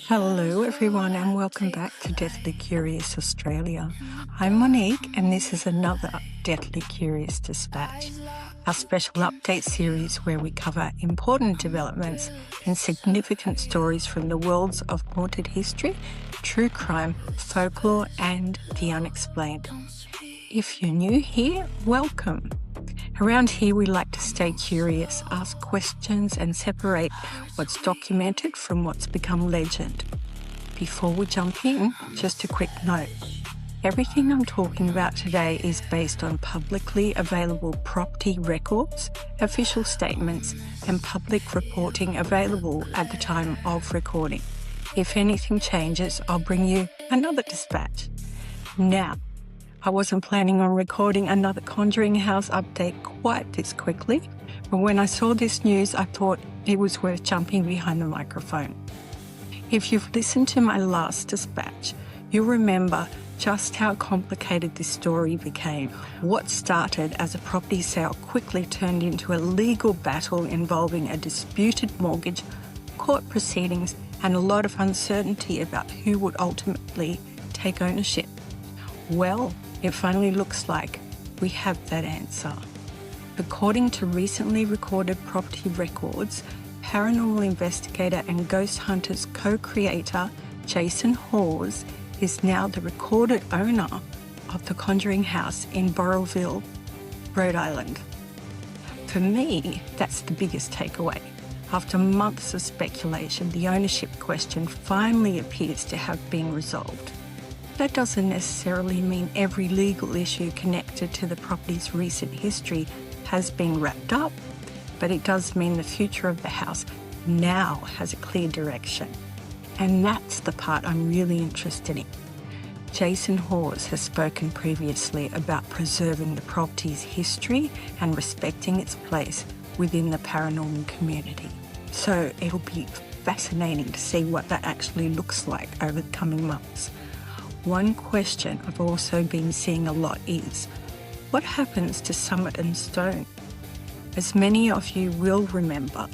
Hello everyone and welcome back to Deathly Curious Australia. I'm Monique and this is another Deathly Curious Dispatch, our special update series where we cover important developments and significant stories from the worlds of haunted history, true crime, folklore and the unexplained. If you're new here, welcome. Around here we like to stay curious, ask questions and separate what's documented from what's become legend. Before we jump in, just a quick note. Everything I'm talking about today is based on publicly available property records, official statements and public reporting available at the time of recording. If anything changes, I'll bring you another dispatch. Now, I wasn't planning on recording another Conjuring House update quite this quickly, but when I saw this news, I thought it was worth jumping behind the microphone. If you've listened to my last dispatch, you'll remember just how complicated this story became. What started as a property sale quickly turned into a legal battle involving a disputed mortgage, court proceedings, and a lot of uncertainty about who would ultimately take ownership. Well, it finally looks like we have that answer. According to recently recorded property records, paranormal investigator and ghost hunters co-creator Jason Hawes is now the recorded owner of the Conjuring House in Burrillville, Rhode Island. For me, that's the biggest takeaway. After months of speculation, the ownership question finally appears to have been resolved. That doesn't necessarily mean every legal issue connected to the property's recent history has been wrapped up, but it does mean the future of the house now has a clear direction. And that's the part I'm really interested in. Jason Hawes has spoken previously about preserving the property's history and respecting its place within the paranormal community. So it'll be fascinating to see what that actually looks like over the coming months. One question I've also been seeing a lot is, what happens to Summit and Stone? As many of you will remember,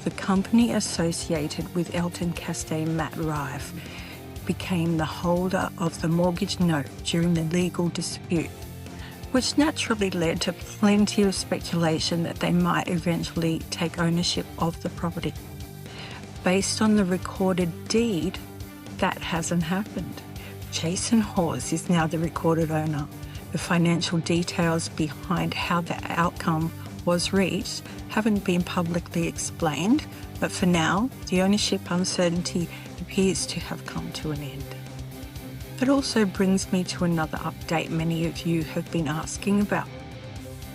the company associated with Elton Castee and Matt Rife became the holder of the mortgage note during the legal dispute, which naturally led to plenty of speculation that they might eventually take ownership of the property. Based on the recorded deed, that hasn't happened. Jason Hawes is now the recorded owner. The financial details behind how the outcome was reached haven't been publicly explained, but for now, the ownership uncertainty appears to have come to an end. That also brings me to another update many of you have been asking about,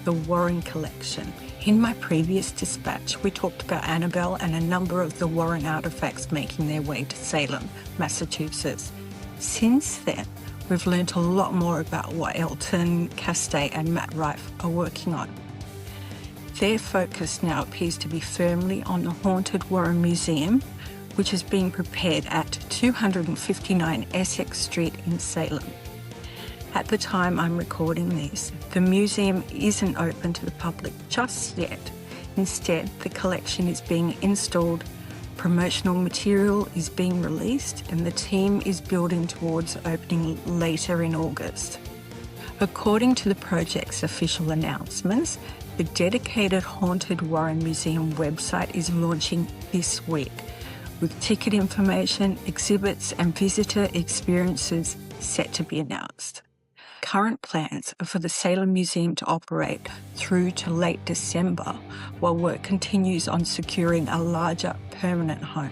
the Warren collection. In my previous dispatch, we talked about Annabelle and a number of the Warren artifacts making their way to Salem, Massachusetts. Since then, we've learnt a lot more about what Elton Castee and Matt Rife are working on. Their focus now appears to be firmly on the haunted Warren Museum, which is being prepared at 259 Essex Street in Salem. At the time I'm recording this, the museum isn't open to the public just yet. Instead, the collection is being installed, promotional material is being released, and the team is building towards opening later in August. According to the project's official announcements, the dedicated Haunted Warren Museum website is launching this week, with ticket information, exhibits, and visitor experiences set to be announced. Current plans are for the Salem Museum to operate through to late December, while work continues on securing a larger permanent home.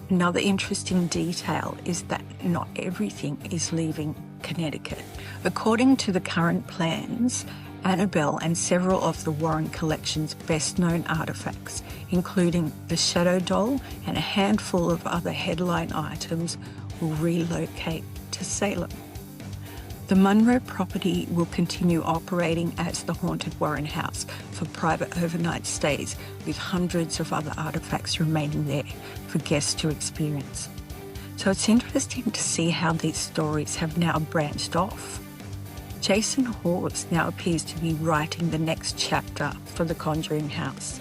Another interesting detail is that not everything is leaving Connecticut. According to the current plans, Annabelle and several of the Warren collection's best-known artifacts, including the Shadow Doll and a handful of other headline items, will relocate to Salem. The Munro property will continue operating as the Haunted Warren House for private overnight stays, with hundreds of other artifacts remaining there for guests to experience. So it's interesting to see how these stories have now branched off. Jason Hawes now appears to be writing the next chapter for the Conjuring House.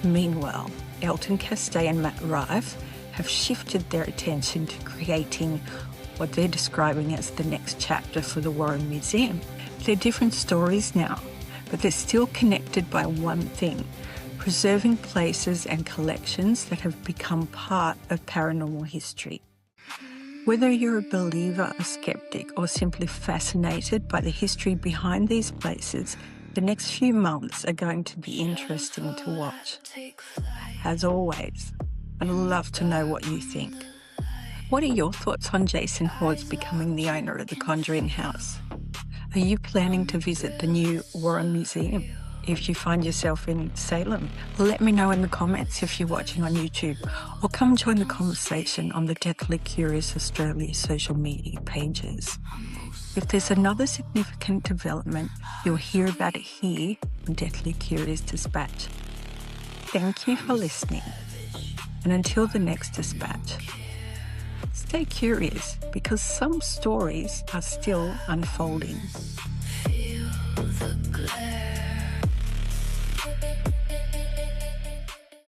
Meanwhile, Elton Castee and Matt Rife have have shifted their attention to creating what they're describing as the next chapter for the Warren Museum. They're different stories now, but they're still connected by one thing: preserving places and collections that have become part of paranormal history. Whether you're a believer, a skeptic, or simply fascinated by the history behind these places, the next few months are going to be interesting to watch. As always, I'd love to know what you think. What are your thoughts on Jason Hawes becoming the owner of the Conjuring House? Are you planning to visit the new Warren Museum? If you find yourself in Salem, let me know in the comments if you're watching on YouTube, or come join the conversation on the Deathly Curious Australia social media pages. If there's another significant development, you'll hear about it here on Deathly Curious Dispatch. Thank you for listening, and until the next dispatch, stay curious, because some stories are still unfolding.